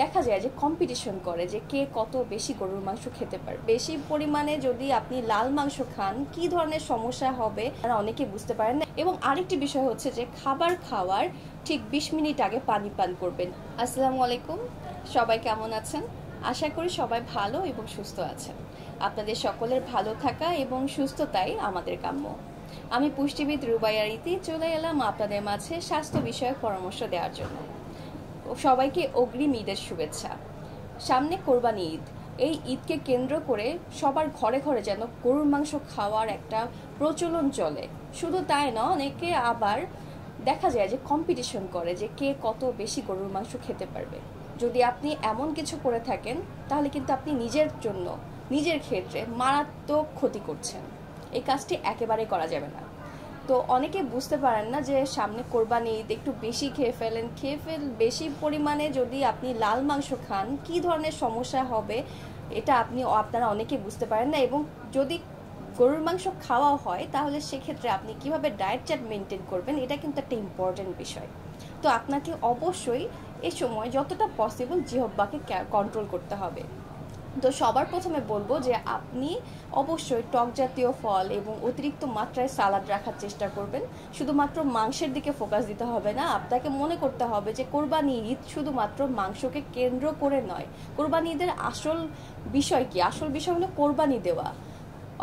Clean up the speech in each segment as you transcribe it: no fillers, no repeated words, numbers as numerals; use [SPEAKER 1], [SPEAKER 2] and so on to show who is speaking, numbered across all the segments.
[SPEAKER 1] দেখা যায় যে কম্পিটিশন করে যে কে কত বেশি গরুর মাংস খেতে পারে। বেশি পরিমাণে যদি আপনি লাল মাংস খান কি ধরনের সমস্যা হবে তারা অনেকে বুঝতে পারেন না। এবং আরেকটি বিষয় হচ্ছে যে খাবার খাওয়ার ঠিক 20 মিনিট আগে পানি পান করবেন। আসসালামু আলাইকুম, সবাই কেমন আছেন? আশা করি সবাই ভালো এবং সুস্থ আছেন। আপনাদের সকলের ভালো থাকা এবং সুস্থতাই আমাদের কাম্য। আমি পুষ্টিবিদ রুবাইয়া রীতি চলে এলাম আপনাদের মাঝে স্বাস্থ্য বিষয়ক পরামর্শ দেওয়ার জন্য। সবাইকে অগ্রিম ঈদের শুভেচ্ছা। সামনে কোরবানি ঈদ। এই ঈদকে কেন্দ্র করে সবার ঘরে ঘরে যেন গরুর মাংস খাওয়ার একটা প্রচলন চলে। শুধু তাই নয়, অনেকে আবার দেখা যায় যে কম্পিটিশন করে যে কে কত বেশি গরুর মাংস খেতে পারবে। যদি আপনি এমন কিছু করে থাকেন তাহলে কিন্তু আপনি নিজের জন্য নিজের ক্ষেত্রে মারাত্মক ক্ষতি করছেন। এই কাজটি একেবারে করা যাবে না। তো অনেকে বুঝতে পারেন না যে সামনে কোরবানি ঈদ, একটু বেশি বেশি পরিমাণে যদি আপনি লাল মাংস খান কি ধরনের সমস্যা হবে এটা আপনারা অনেকে বুঝতে পারেন না। এবং যদি গরুর মাংস খাওয়া হয় তাহলে সেক্ষেত্রে আপনি কিভাবে ডায়েট চার্ট মেনটেন করবেন এটা কিন্তু একটা ইম্পর্টেন্ট বিষয়। তো আপনাকে অবশ্যই এই সময় যতটা পসিবল জিহ্বাকে কন্ট্রোল করতে হবে। তো সবার প্রথমে বলবো যে আপনি অবশ্যই টক জাতীয় ফল এবং অতিরিক্ত মাত্রায় সালাদ রাখার চেষ্টা করবেন। শুধুমাত্র মাংসের দিকে ফোকাস দিতে হবে না, আপনাকে মনে করতে হবে যে কোরবানি ঈদ শুধুমাত্র মাংসকে কেন্দ্র করে নয়। কোরবানি ঈদের আসল বিষয় কি? আসল বিষয় হলো কোরবানি দেওয়া,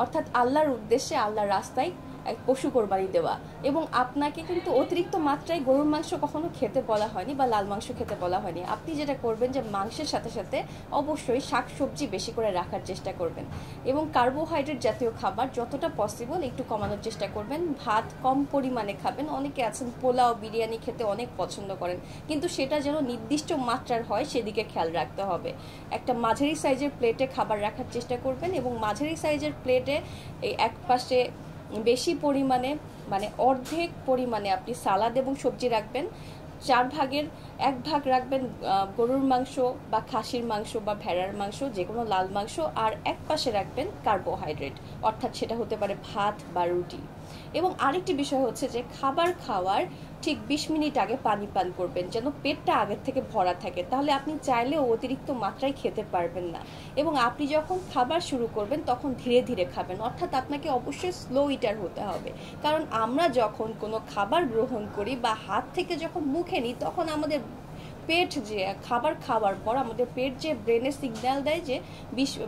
[SPEAKER 1] অর্থাৎ আল্লাহর উদ্দেশ্যে আল্লাহর রাস্তায় এক পশু কোরবানি দেওয়া। এবং আপনাকে কিন্তু অতিরিক্ত মাত্রায় গরুর মাংস কখনো খেতে বলা হয়নি বা লাল মাংস খেতে বলা হয়নি। আপনি যেটা করবেন যে মাংসের সাথে সাথে অবশ্যই শাকসবজি বেশি করে রাখার চেষ্টা করবেন এবং কার্বোহাইড্রেট জাতীয় খাবার যতটা পসিবল একটু কমানোর চেষ্টা করবেন। ভাত কম পরিমাণে খাবেন। অনেকে আছেন পোলাও বিরিয়ানি খেতে অনেক পছন্দ করেন, কিন্তু সেটা যেন নির্দিষ্ট মাত্রার হয় সেদিকে খেয়াল রাখতে হবে। একটা মাঝারি সাইজের প্লেটে খাবার রাখার চেষ্টা করবেন এবং মাঝারি সাইজের প্লেটে এই এক পাশে বেশি পরিমাণে মানে অর্ধেক পরিমাণে আপনি সালাদ এবং সবজি রাখবেন। 4 ভাগের 1 ভাগ রাখবেন গরুর মাংস বা খাসির মাংস বা ভেড়ার মাংস, যে কোনো লাল মাংস, আর এক পাশে রাখবেন কার্বোহাইড্রেট, অর্থাৎ সেটা হতে পারে ভাত বা রুটি। এবং আরেকটি বিষয় হচ্ছে যে খাবার খাওয়ার ঠিক 20 মিনিট আগে পানি পান করবেন যেন পেটটা আগের থেকে ভরা থাকে, তাহলে আপনি চাইলেও অতিরিক্ত মাত্রায় খেতে পারবেন না। এবং আপনি যখন খাবার শুরু করবেন তখন ধীরে ধীরে খাবেন, অর্থাৎ আপনাকে অবশ্যই স্লো ইটার হতে হবে। কারণ আমরা যখন কোনো খাবার গ্রহণ করি বা হাত থেকে যখন মুখে নিই তখন আমাদের পেট যে খাবার খাওয়ার পর আমাদের পেট যে ব্রেনে সিগন্যাল দেয় যে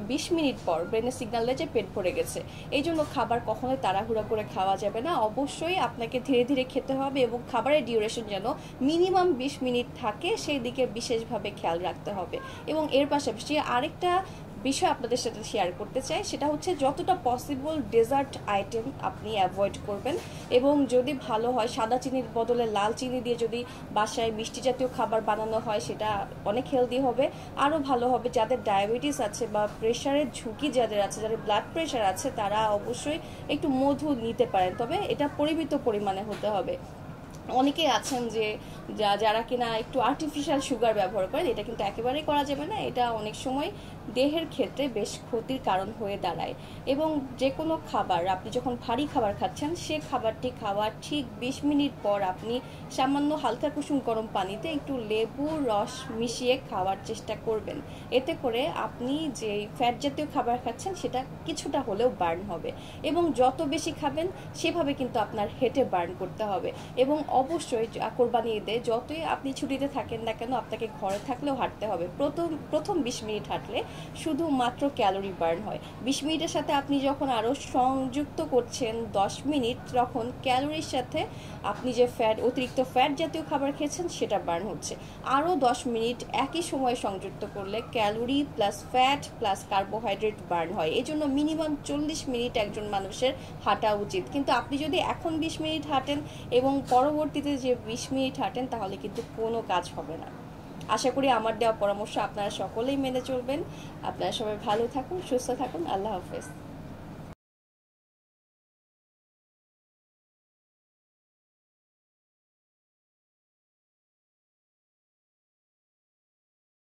[SPEAKER 1] 20 মিনিট পর ব্রেনে সিগন্যাল দেয় যে পেট ভরে গেছে। এই জন্য খাবার কখনোই তাড়াহুড়া করে খাওয়া যাবে না। অবশ্যই আপনাকে ধীরে ধীরে খেতে হবে এবং খাবারের ডিউরেশন যেন মিনিমাম 20 মিনিট থাকে সেই দিকে বিশেষভাবে খেয়াল রাখতে হবে। এবং এর পাশাপাশি আরেকটা বিষয় আপনাদের সাথে শেয়ার করতে চাই, সেটা হচ্ছে যতটা পসিবল ডেজার্ট আইটেম আপনি অ্যাভয়েড করবেন। এবং যদি ভালো হয় সাদা চিনির বদলে লাল চিনি দিয়ে যদি বাসায় মিষ্টি জাতীয় খাবার বানানো হয় সেটা অনেক হেলদি হবে। আরও ভালো হবে যাদের ডায়াবেটিস আছে বা প্রেশারের ঝুঁকি যাদের আছে, যাদের ব্লাড প্রেশার আছে, তারা অবশ্যই একটু মধু নিতে পারেন, তবে এটা পরিমিত পরিমাণে হতে হবে। অনেকেই আছেন যে যারা কিনা একটু আর্টিফিশিয়াল সুগার ব্যবহার করেন, এটা কিন্তু একেবারেই করা যাবে না। এটা অনেক সময় দেহের ক্ষেত্রে বেশ ক্ষতির কারণ হয়ে দাঁড়ায়। এবং যে কোনো খাবার আপনি যখন ভারী খাবার খাচ্ছেন সে খাবারটি খাওয়ার ঠিক 20 মিনিট পর আপনি সামান্য হালকা কুসুম গরম পানিতে একটু লেবুর রস মিশিয়ে খাওয়ার চেষ্টা করবেন। এতে করে আপনি যে ফ্যাট জাতীয় খাবার খাচ্ছেন সেটা কিছুটা হলেও বার্ন হবে। এবং যত বেশি খাবেন সেভাবে কিন্তু আপনার হেঁটে বার্ন করতে হবে। এবং অবশ্যই কোরবানি ঈদে যতই আপনি ছুটিতে থাকেন না কেন আপনাকে ঘরে থাকলেও হাঁটতে হবে। প্রথম 20 মিনিট হাঁটলে শুধুমাত্র ক্যালোরি বার্ন হয়। 20 মিনিটের সাথে আপনি যখন আরও সংযুক্ত করছেন 10 মিনিট, তখন ক্যালোরির সাথে আপনি যে অতিরিক্ত ফ্যাট জাতীয় খাবার খেয়েছেন সেটা বার্ন হচ্ছে। আরও 10 মিনিট একই সময়ে সংযুক্ত করলে calorie plus fat plus carbohydrate burn হয়। এই জন্য মিনিমাম 40 মিনিট একজন মানুষের হাঁটা উচিত। কিন্তু আপনি যদি এখন 20 মিনিট হাঁটেন এবং পরবর্তীতে যে 20 মিনিট হাঁটেন তাহলে কিন্তু কোনো কাজ হবে না। আশা করি আমার দেওয়া পরামর্শ আপনারা সকলেই মেনে চলবেন। আপনারা সবাই ভালো থাকুন, সুস্থ থাকুন। আল্লাহ হাফেজ।